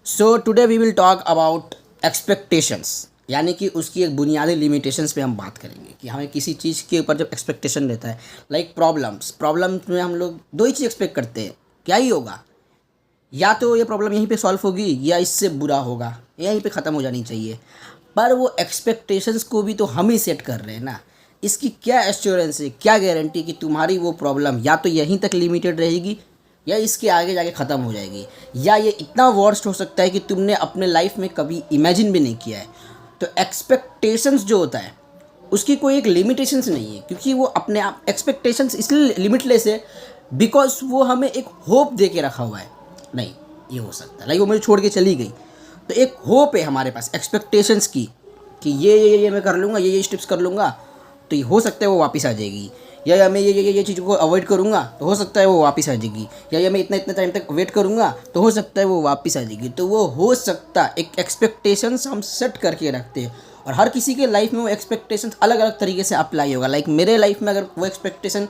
So today we will talk about expectations, यानी कि उसकी एक बुनियादी लिमिटेशंस पे हम बात करेंगे कि हमें किसी चीज़ के ऊपर जब एक्सपेक्टेशन रहता है, लाइक प्रॉब्लम्स में हम लोग दो ही चीज़ एक्सपेक्ट करते हैं। क्या ही होगा, या तो ये प्रॉब्लम यहीं पे सॉल्व होगी या इससे बुरा होगा, यहीं पे ख़त्म हो जानी चाहिए। पर वो एक्सपेक्टेशंस को भी तो हम ही सेट कर रहे हैं ना। इसकी क्या एश्योरेंस है, क्या गारंटी कि तुम्हारी वो प्रॉब्लम या तो यहीं तक लिमिटेड रहेगी या इसके आगे जाके ख़त्म हो जाएगी, या ये इतना वर्स्ट हो सकता है कि तुमने अपने लाइफ में कभी इमेजिन भी नहीं किया है। तो एक्सपेक्टेशंस जो होता है उसकी कोई एक लिमिटेशंस नहीं है, क्योंकि वो अपने आप एक्सपेक्टेशंस इसलिए लिमिटलेस है बिकॉज वो हमें एक होप दे के रखा हुआ है। नहीं, ये हो सकता है, लाइक वो मुझे छोड़ के चली गई तो एक होप है हमारे पास एक्सपेक्टेशंस की कि ये मैं कर लूँगा, ये स्टेप्स कर लूँगा तो ये हो सकता है वो वापस आ जाएगी, या मैं ये चीज़ों को अवॉइड करूँगा तो हो सकता है वो वापस आ जाएगी, या मैं इतना इतना टाइम तक वेट करूँगा तो हो सकता है वो वापस आ जाएगी। तो वो हो सकता एक एक्सपेक्टेशंस हम सेट करके रखते हैं, और हर किसी के लाइफ में वो एक्सपेक्टेशंस अलग अलग तरीके से अप्लाई होगा। लाइक मेरे लाइफ में अगर वो एक्सपेक्टेशन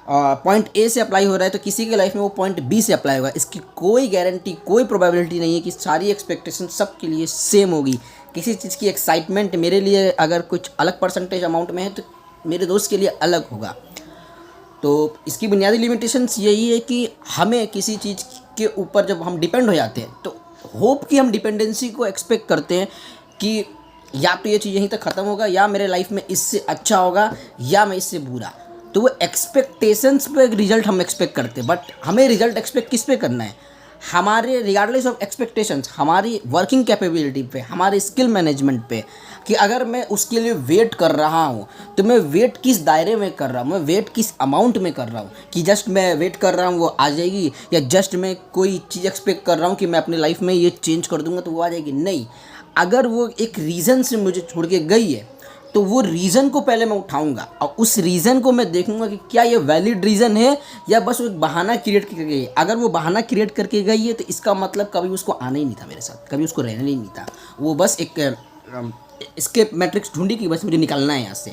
पॉइंट ए से अप्लाई हो रहा है तो किसी के लाइफ में वो पॉइंट बी से अप्लाई होगा। इसकी कोई गारंटी, कोई प्रोबेबिलिटी नहीं है कि सारी एक्सपेक्टेशन सबके लिए सेम होगी। किसी चीज़ की एक्साइटमेंट मेरे लिए अगर कुछ अलग परसेंटेज अमाउंट में है तो मेरे दोस्त के लिए अलग होगा। तो इसकी बुनियादी लिमिटेशंस यही है कि हमें किसी चीज़ के ऊपर जब हम डिपेंड हो जाते हैं तो होप की हम डिपेंडेंसी को एक्सपेक्ट करते हैं कि या तो ये चीज़ यहीं तक ख़त्म होगा, या मेरे लाइफ में इससे अच्छा होगा, या मैं इससे बुरा। तो वो एक्सपेक्टेशंस पे रिजल्ट हम एक्सपेक्ट करते हैं, बट हमें रिजल्ट एक्सपेक्ट किस पे करना है? हमारे रिगार्डलेस ऑफ एक्सपेक्टेशंस, हमारी वर्किंग कैपेबिलिटी पे, हमारे स्किल मैनेजमेंट पे, कि अगर मैं उसके लिए वेट कर रहा हूँ तो मैं वेट किस दायरे में कर रहा हूँ, मैं वेट किस अमाउंट में कर रहा हूँ, कि जस्ट मैं वेट कर रहा हूँ वो आ जाएगी, या जस्ट मैं कोई चीज़ एक्सपेक्ट कर रहा हूँ कि मैं अपनी लाइफ में ये चेंज कर दूंगा तो वो आ जाएगी। नहीं, अगर वो एक रीज़न से मुझे छोड़ के गई है तो वो रीज़न को पहले मैं उठाऊंगा और उस रीज़न को मैं देखूंगा कि क्या ये वैलिड रीज़न है या बस वो एक बहाना क्रिएट करके गई है। अगर वो बहाना क्रिएट करके गई है तो इसका मतलब कभी उसको आना ही नहीं था मेरे साथ, कभी उसको रहना ही नहीं था। वो बस एक एस्केप मैट्रिक्स ढूंढी कि बस मुझे निकलना है यहाँ से।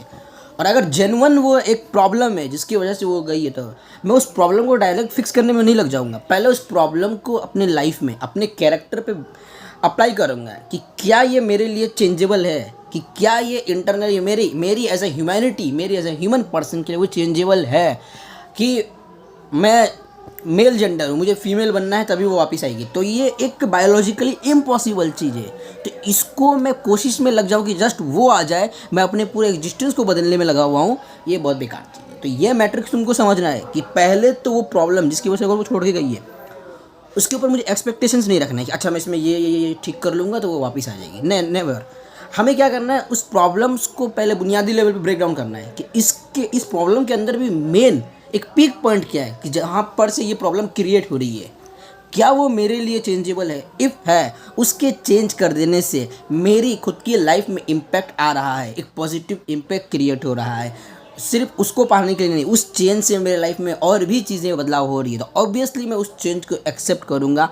और अगर जेन्युइन वो एक प्रॉब्लम है जिसकी वजह से वो गई है तो मैं उस प्रॉब्लम को डायरेक्ट फिक्स करने में नहीं लग जाऊंगा। पहले उस प्रॉब्लम को अपने लाइफ में, अपने कैरेक्टर पे अप्लाई करूँगा कि क्या ये मेरे लिए चेंजेबल है, कि क्या ये इंटरनली मेरी एज ए ह्यूमैनिटी, मेरी एज ए ह्यूमन पर्सन के लिए वो चेंजेबल है, कि मैं मेल जेंडर हूँ, मुझे फीमेल बनना है तभी वो वापस आएगी। तो ये एक बायोलॉजिकली इम्पॉसिबल चीज़ है। तो इसको मैं कोशिश में लग जाऊँ कि जस्ट वो आ जाए, मैं अपने पूरे एग्जिस्टेंस को बदलने में लगा हुआ हूँ, ये बहुत बेकार चीज़ है। तो ये मैट्रिक्स तुमको समझना है कि पहले तो वो प्रॉब्लम जिसकी वजह से अगर वो छोड़ के गई है उसके ऊपर मुझे एक्सपेक्टेशंस नहीं रखना है कि अच्छा मैं इसमें ये ठीक कर लूँगा तो वो वापस आ जाएगी। नेवर। हमें क्या करना है, उस प्रॉब्लम्स को पहले बुनियादी लेवल पे ब्रेक डाउन करना है कि इस प्रॉब्लम के अंदर भी मेन एक पीक पॉइंट क्या है, कि जहाँ पर से ये प्रॉब्लम क्रिएट हो रही है क्या वो मेरे लिए चेंजेबल है। इफ़ है, उसके चेंज कर देने से मेरी खुद की लाइफ में इम्पैक्ट आ रहा है, एक पॉजिटिव इम्पैक्ट क्रिएट हो रहा है। सिर्फ उसको पाने के लिए नहीं, उस चेंज से मेरे लाइफ में और भी चीज़ें बदलाव हो रही है तो ऑब्वियसली मैं उस चेंज को एक्सेप्ट करूँगा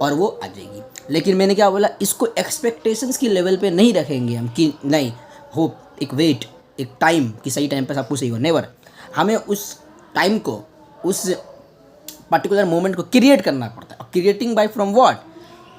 और वो आ जाएगी। लेकिन मैंने क्या बोला, इसको एक्सपेक्टेशंस की लेवल पे नहीं रखेंगे हम कि नहीं होप, एक वेट, एक टाइम कि सही टाइम पर सब कुछ सही हो। नेवर। हमें उस टाइम को, उस पर्टिकुलर मोमेंट को क्रिएट करना पड़ता है। Creating by from what?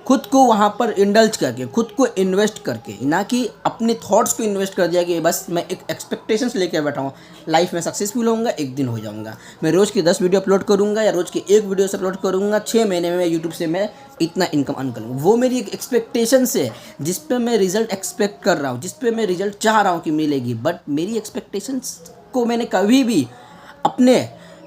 खुद को वहाँ पर इंडल्ज करके, खुद को इन्वेस्ट करके, ना कि अपने थॉट्स को इन्वेस्ट कर दिया कि बस मैं एक एक्सपेक्टेशंस लेकर बैठा हूँ, लाइफ में सक्सेसफुल होऊंगा, एक दिन हो जाऊँगा, मैं रोज़ की 10 वीडियो अपलोड करूँगा या रोज़ की एक वीडियो से अपलोड करूँगा, 6 महीने में यूट्यूब से मैं इतना इनकम अर्न करूँगा। वो मेरी एक एक्सपेक्टेशंस है जिस पर मैं रिजल्ट एक्सपेक्ट कर रहा हूँ, जिस पर मैं रिजल्ट चाह रहा हूँ कि मिलेगी। बट मेरी एक्सपेक्टेशंस को मैंने कभी भी अपने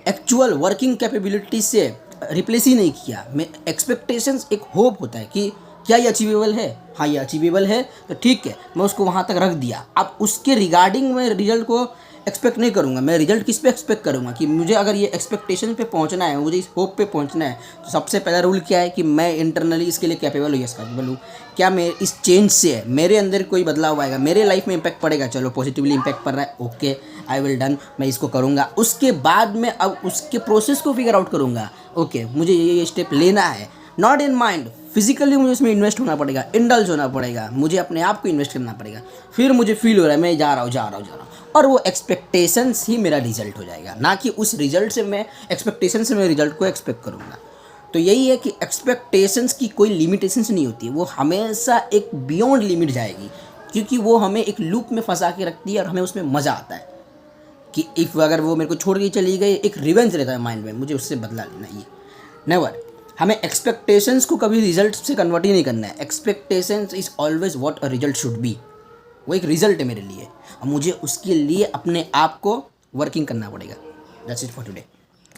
एक्चुअल वर्किंग कैपेबिलिटी से रिप्लेस ही नहीं किया। मैं एक्सपेक्टेशंस एक होप होता है कि क्या ये अचीवेबल है, हाँ ये अचीवेबल है तो ठीक है, मैं उसको वहाँ तक रख दिया। अब उसके रिगार्डिंग मैं रिजल्ट को एक्सपेक्ट नहीं करूँगा। मैं रिजल्ट किस पे एक्सपेक्ट करूँगा कि मुझे अगर ये एक्सपेक्टेशन पे पहुँचना है, मुझे इस होप पे पहुँचना है, तो सबसे पहला रूल क्या है कि मैं इंटरनली इसके लिए कैपेबल हूँ, यस कैपेबल हूँ। क्या मैं इस चेंज से मेरे अंदर कोई बदलाव आएगा, मेरे लाइफ में इम्पैक्ट पड़ेगा, चलो पॉजिटिवली इम्पैक्ट पड़ रहा है, ओके आई विल डन, मैं इसको करूँगा। उसके बाद मैं अब उसके प्रोसेस को फिगर आउट करूँगा। ओके मुझे ये स्टेप लेना है, नॉट इन माइंड, फिजिकली मुझे उसमें इन्वेस्ट होना पड़ेगा, इंडल्ज होना पड़ेगा, मुझे अपने आप को इन्वेस्ट करना पड़ेगा। फिर मुझे फील हो रहा है मैं जा रहा हूँ, और वो एक्सपेक्टेशंस ही मेरा रिजल्ट हो जाएगा, ना कि उस रिजल्ट से मैं एक्सपेक्टेशन से मैं रिजल्ट को एक्सपेक्ट करूँगा। तो यही है कि एक्सपेक्टेशंस की कोई लिमिटेशंस नहीं होती, वो हमेशा एक बियॉन्ड लिमिट जाएगी, क्योंकि वो हमें एक लूप में फंसा के रखती है और हमें उसमें मज़ा आता है कि इफ़ अगर वो मेरे को छोड़ के चली गई, एक रिवेंज रहता है माइंड में, मुझे उससे बदला लेना। ये नेवर, हमें एक्सपेक्टेशंस को कभी रिजल्ट से कन्वर्ट ही नहीं करना है। Expectations is always what a result should be. वो एक रिजल्ट है मेरे लिए और मुझे उसके लिए अपने आप को वर्किंग करना पड़ेगा। That's it for today.